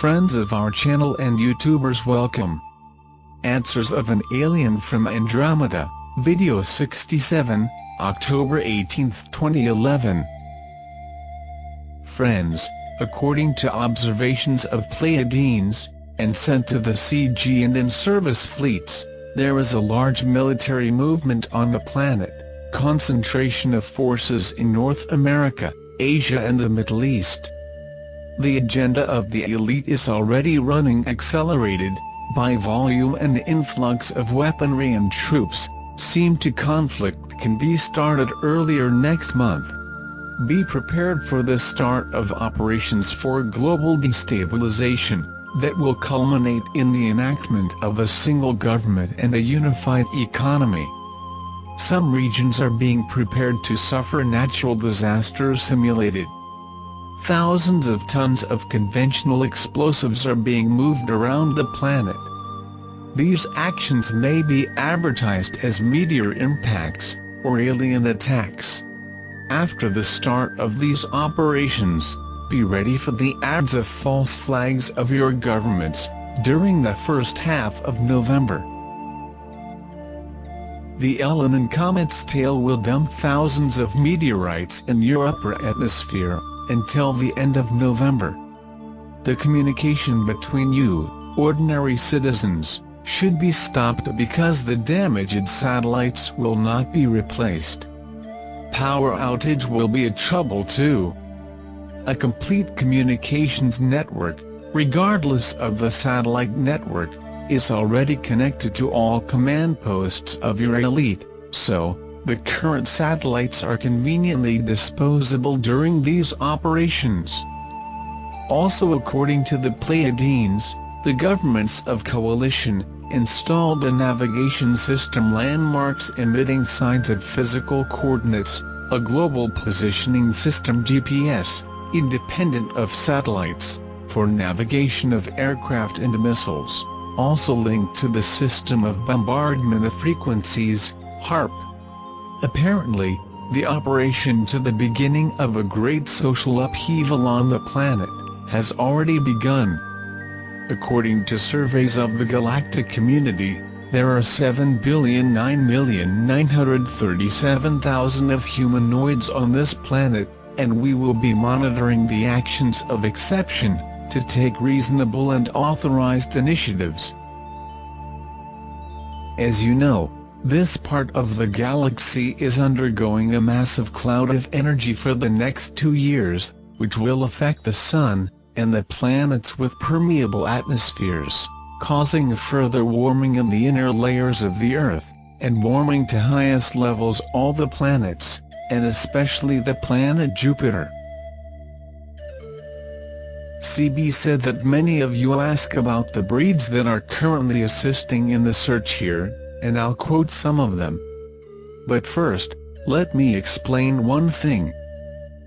Friends of our channel and YouTubers, welcome. Answers of an Alien from Andromeda, Video 67, October 18, 2011. Friends, according to observations of Pleiadians, and sent to the CG and in-service fleets, there is a large military movement on the planet, concentration of forces in North America, Asia and the Middle East. The agenda of the elite is already running accelerated, by volume, and the influx of weaponry and troops, seem to conflict can be started earlier next month. Be prepared for the start of operations for global destabilization, that will culminate in the enactment of a single government and a unified economy. Some regions are being prepared to suffer natural disasters simulated. Thousands of tons of conventional explosives are being moved around the planet. These actions may be advertised as meteor impacts, or alien attacks. After the start of these operations, be ready for the ads of false flags of your governments, during the first half of November. The Krulian comet's tail will dump thousands of meteorites in your upper atmosphere, until the end of November. The communication between you, ordinary citizens, should be stopped because the damaged satellites will not be replaced. Power outage will be a trouble too. A complete communications network, regardless of the satellite network, is already connected to all command posts of your elite, so the current satellites are conveniently disposable during these operations. Also, according to the Pleiadians, the governments of coalition installed a navigation system, landmarks emitting signs of physical coordinates, a global positioning system GPS, independent of satellites, for navigation of aircraft and missiles, also linked to the system of bombardment of frequencies, HARP. Apparently, the operation to the beginning of a great social upheaval on the planet has already begun. According to surveys of the galactic community, there are 7,009,937,000 of humanoids on this planet, and we will be monitoring the actions of exception, to take reasonable and authorized initiatives. As you know, this part of the galaxy is undergoing a massive cloud of energy for the next 2 years, which will affect the Sun, and the planets with permeable atmospheres, causing a further warming in the inner layers of the Earth, and warming to highest levels all the planets, and especially the planet Jupiter. CB said that many of you ask about the breeds that are currently assisting in the search here, and I'll quote some of them. But first, let me explain one thing.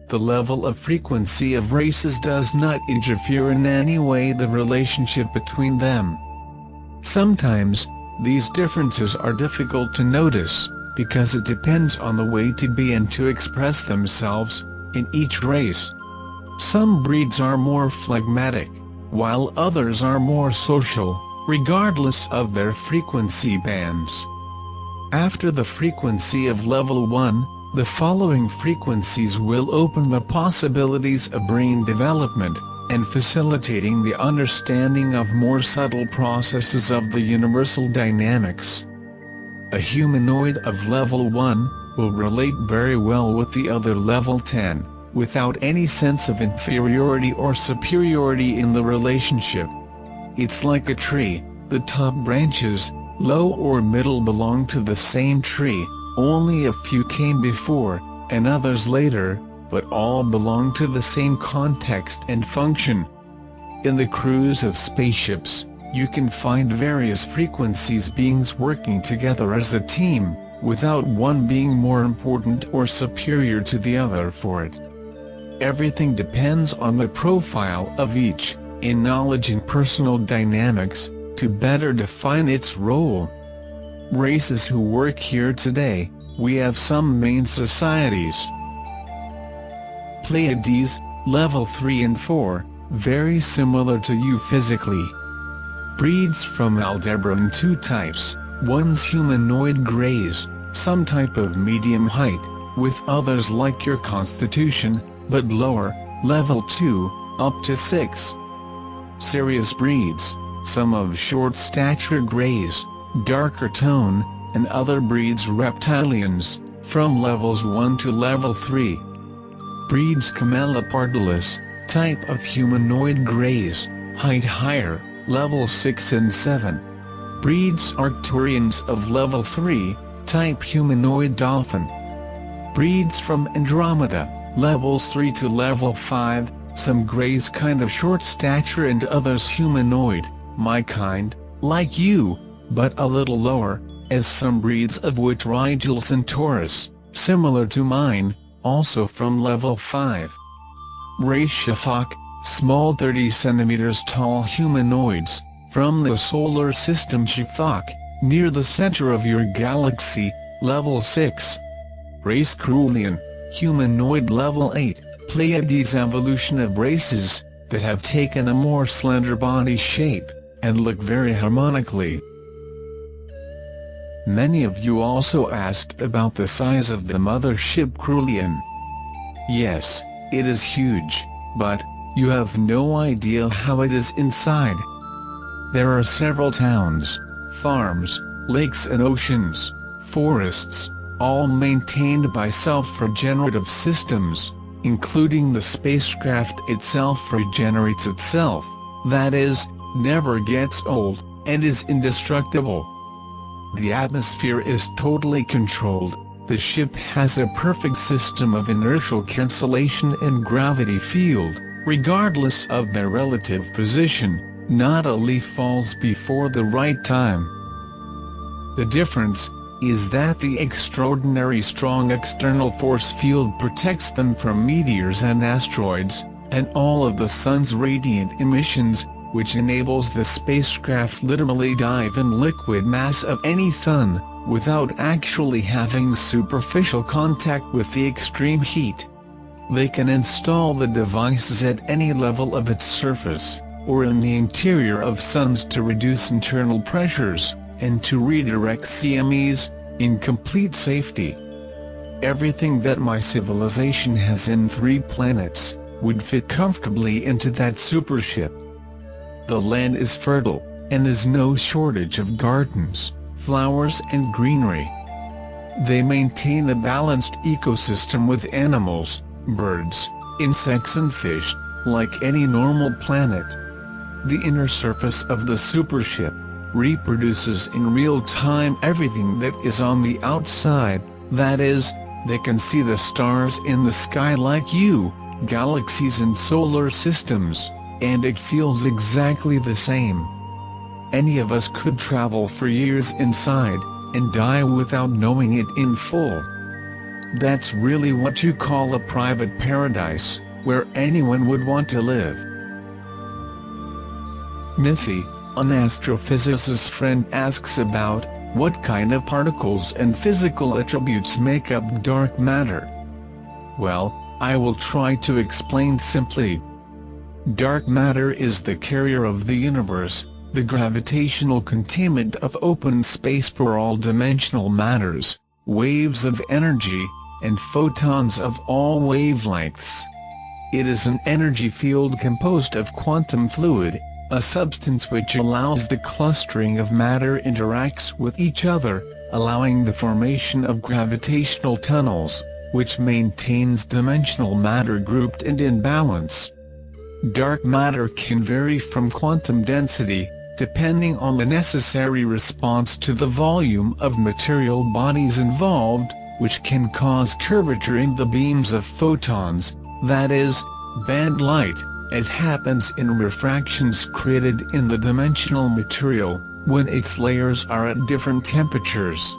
The level of frequency of races does not interfere in any way the relationship between them. Sometimes, these differences are difficult to notice, because it depends on the way to be and to express themselves, in each race. Some breeds are more phlegmatic, while others are more social, regardless of their frequency bands. After the frequency of level 1, the following frequencies will open the possibilities of brain development, and facilitating the understanding of more subtle processes of the universal dynamics. A humanoid of level 1 will relate very well with the other level 10, without any sense of inferiority or superiority in the relationship. It's like a tree, the top branches, low or middle, belong to the same tree, only a few came before, and others later, but all belong to the same context and function. In the crews of spaceships, you can find various frequencies beings working together as a team, without one being more important or superior to the other for it. Everything depends on the profile of each, in knowledge and personal dynamics, to better define its role. Races who work here today, we have some main societies. Pleiades, level 3 and 4, very similar to you physically. Breeds from Aldebaran two types, one's humanoid greys, some type of medium height, with others like your constitution, but lower, level 2, up to 6. Serious breeds, some of short stature greys, darker tone, and other breeds reptilians, from levels 1 to level 3. Breeds Camelopardalis, type of humanoid greys, height higher, level 6 and 7. Breeds Arcturians of level 3, type humanoid dolphin. Breeds from Andromeda, levels 3 to level 5, some greys kind of short stature and others humanoid, my kind, like you, but a little lower, as some breeds of which Rigel Centaurus, similar to mine, also from level 5. Race Shathak, small 30 centimeters tall humanoids, from the solar system Shathak, near the center of your galaxy, level 6. Race Krulian, humanoid level 8, Pleiades evolution of races, that have taken a more slender body shape, and look very harmonically. Many of you also asked about the size of the mothership Krulian. Yes, it is huge, but you have no idea how it is inside. There are several towns, farms, lakes and oceans, forests, all maintained by self-regenerative systems, including the spacecraft itself regenerates itself, that is, never gets old, and is indestructible. The atmosphere is totally controlled, the ship has a perfect system of inertial cancellation and gravity field, regardless of their relative position, not a leaf falls before the right time. The difference is that the extraordinary strong external force field protects them from meteors and asteroids, and all of the sun's radiant emissions, which enables the spacecraft literally dive in liquid mass of any sun, without actually having superficial contact with the extreme heat. They can install the devices at any level of its surface, or in the interior of suns to reduce internal pressures, and to redirect CMEs, in complete safety. Everything that my civilization has in 3 planets, would fit comfortably into that supership. The land is fertile, and there's no shortage of gardens, flowers and greenery. They maintain a balanced ecosystem with animals, birds, insects and fish, like any normal planet. The inner surface of the supership reproduces in real time everything that is on the outside, that is, they can see the stars in the sky like you, galaxies and solar systems, and it feels exactly the same. Any of us could travel for years inside, and die without knowing it in full. That's really what you call a private paradise, where anyone would want to live. Mithy, an astrophysicist's friend, asks about what kind of particles and physical attributes make up dark matter. Well, I will try to explain simply. Dark matter is the carrier of the universe, the gravitational containment of open space for all dimensional matters, waves of energy, and photons of all wavelengths. It is an energy field composed of quantum fluid, a substance which allows the clustering of matter interacts with each other, allowing the formation of gravitational tunnels, which maintains dimensional matter grouped and in balance. Dark matter can vary from quantum density, depending on the necessary response to the volume of material bodies involved, which can cause curvature in the beams of photons, that is, band light, as happens in refractions created in the dimensional material, when its layers are at different temperatures.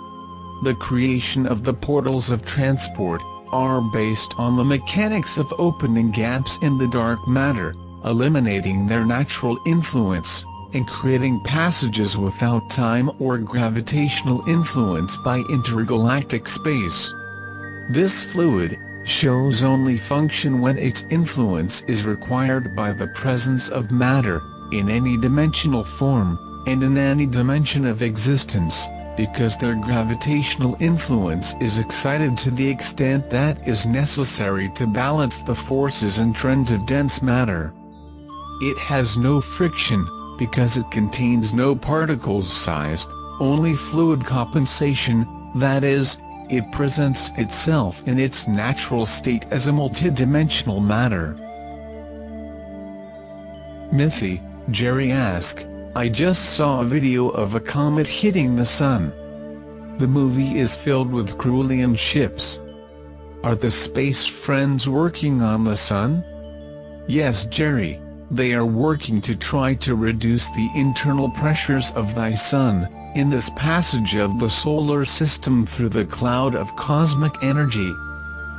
The creation of the portals of transport are based on the mechanics of opening gaps in the dark matter, eliminating their natural influence, and creating passages without time or gravitational influence by intergalactic space. This fluid, shows only function when its influence is required by the presence of matter, in any dimensional form, and in any dimension of existence, because their gravitational influence is excited to the extent that is necessary to balance the forces and trends of dense matter. It has no friction, because it contains no particles sized, only fluid compensation, that is, it presents itself in its natural state as a multidimensional matter. Mythy, Jerry asked, I just saw a video of a comet hitting the sun. The movie is filled with Krulian ships. Are the space friends working on the sun? Yes, Jerry, they are working to try to reduce the internal pressures of thy sun, in this passage of the solar system through the cloud of cosmic energy.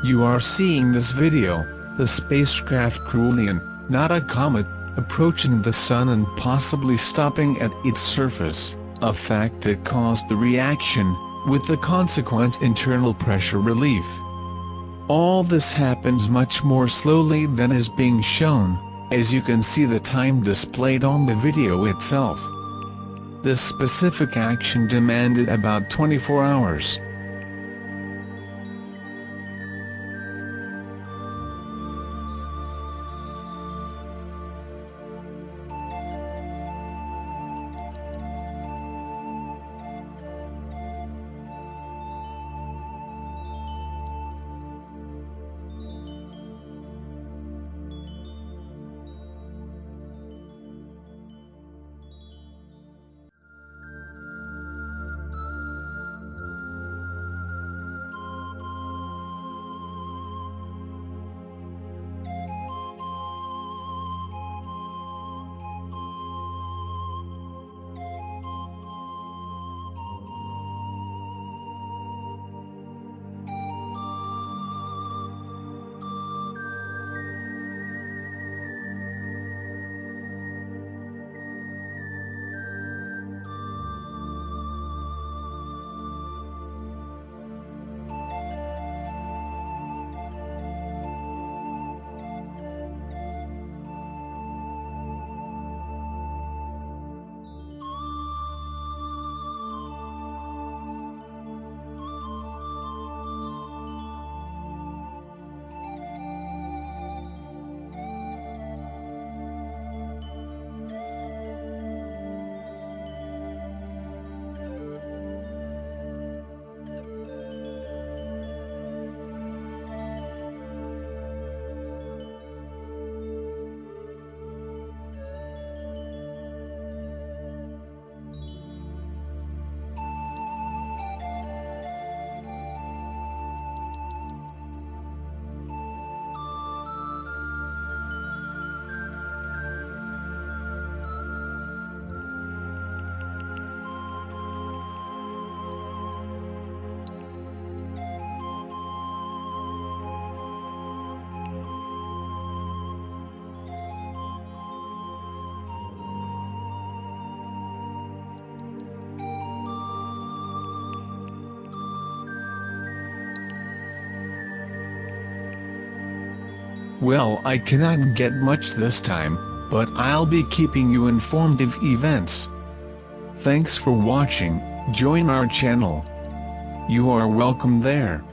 You are seeing this video, the spacecraft Krulian, not a comet, approaching the sun and possibly stopping at its surface, a fact that caused the reaction, with the consequent internal pressure relief. All this happens much more slowly than is being shown, as you can see the time displayed on the video itself. This specific action demanded about 24 hours. Well, I cannot get much this time, but I'll be keeping you informed of events. Thanks for watching, join our channel. You are welcome there.